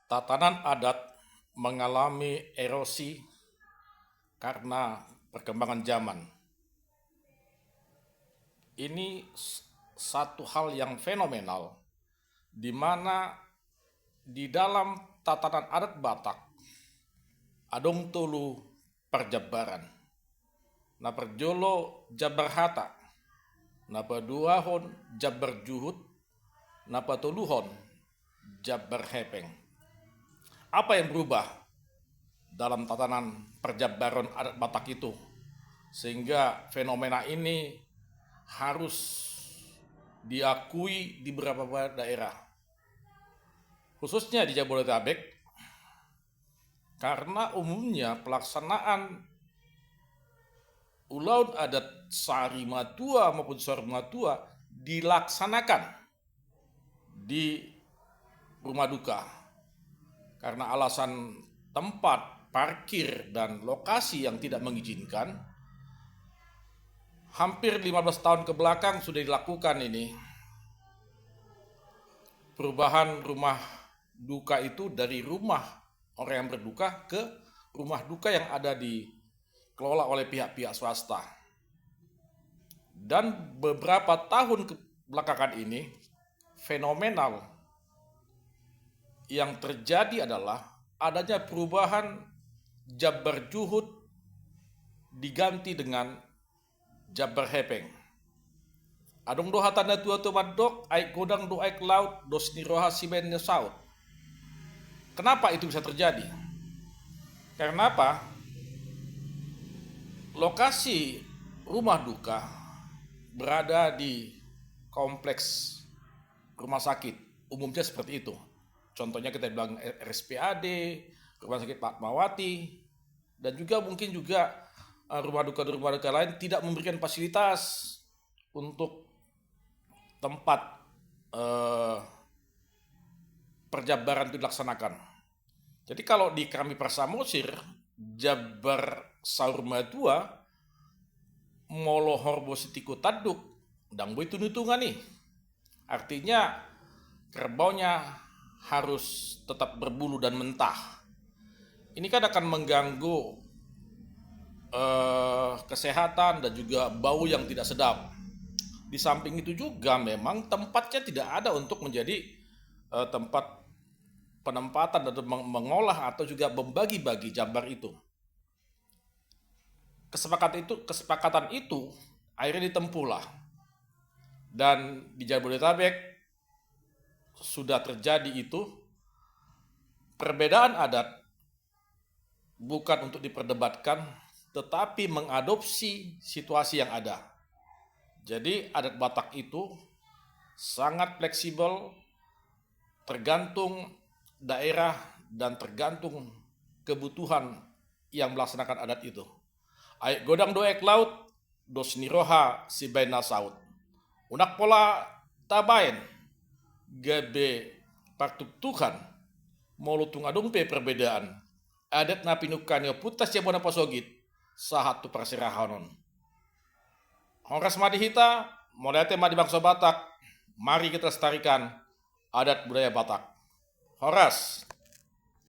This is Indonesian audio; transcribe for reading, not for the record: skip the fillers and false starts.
Tatanan adat mengalami erosi karena perkembangan zaman. Ini satu hal yang fenomenal, di mana di dalam tatanan adat Batak, adong tulu perjabaran. Na perjolo jabar hata, na paduahon jabar juhud, na patuluhon jabar hepeng. Apa yang berubah dalam tatanan perjabaran adat Batak itu sehingga fenomena ini harus diakui di beberapa daerah, khususnya di Jabodetabek, karena umumnya pelaksanaan ulaun adat Sari Matua maupun Sor Matua dilaksanakan di rumah duka karena alasan tempat parkir dan lokasi yang tidak mengizinkan. Hampir 15 tahun ke belakang sudah dilakukan ini perubahan rumah duka itu dari rumah orang yang berduka ke rumah duka yang ada dikelola oleh pihak-pihak swasta. Dan beberapa tahun belakangan ini fenomenal yang terjadi adalah adanya perubahan jabar juhud diganti dengan jabar hepeng. Adong doha tanda tua tu madok, aik godang do aik laut, dos niroha siben saut. Kenapa itu bisa terjadi? Karena apa? Lokasi rumah duka berada di kompleks rumah sakit, umumnya seperti itu. Contohnya kita bilang RSPAD, Rumah Sakit Fatmawati, dan juga mungkin juga rumah duka lain tidak memberikan fasilitas untuk tempat perjabaran itu dilaksanakan. Jadi kalau di kami Persamosir, Jabar Saur Matua, Molohor Bositiku Taduk, dan itu nutungan nih. Artinya kerbaunya harus tetap berbulu dan mentah. Ini kan akan mengganggu kesehatan dan juga bau yang tidak sedap. Di samping itu juga memang tempatnya tidak ada untuk menjadi tempat penempatan dan mengolah atau juga membagi-bagi jambar itu. Kesepakatan itu akhirnya ditempuhlah. Dan di Jabodetabek sudah terjadi itu perbedaan adat bukan untuk diperdebatkan, tetapi mengadopsi situasi yang ada. Jadi adat Batak itu sangat fleksibel, tergantung daerah dan tergantung kebutuhan yang melaksanakan adat itu. Aik godang doek laut, dos niroha si baina saut. Unak pola tabain, gabe partuk Tuhan, molutung adumpe perbedaan. Adat na pinukanyo putas ya bona pasogit, sahatu perserahanon. Horas madihita, modate madi bangsa Batak, mari kita lestarikan adat budaya Batak. Horas.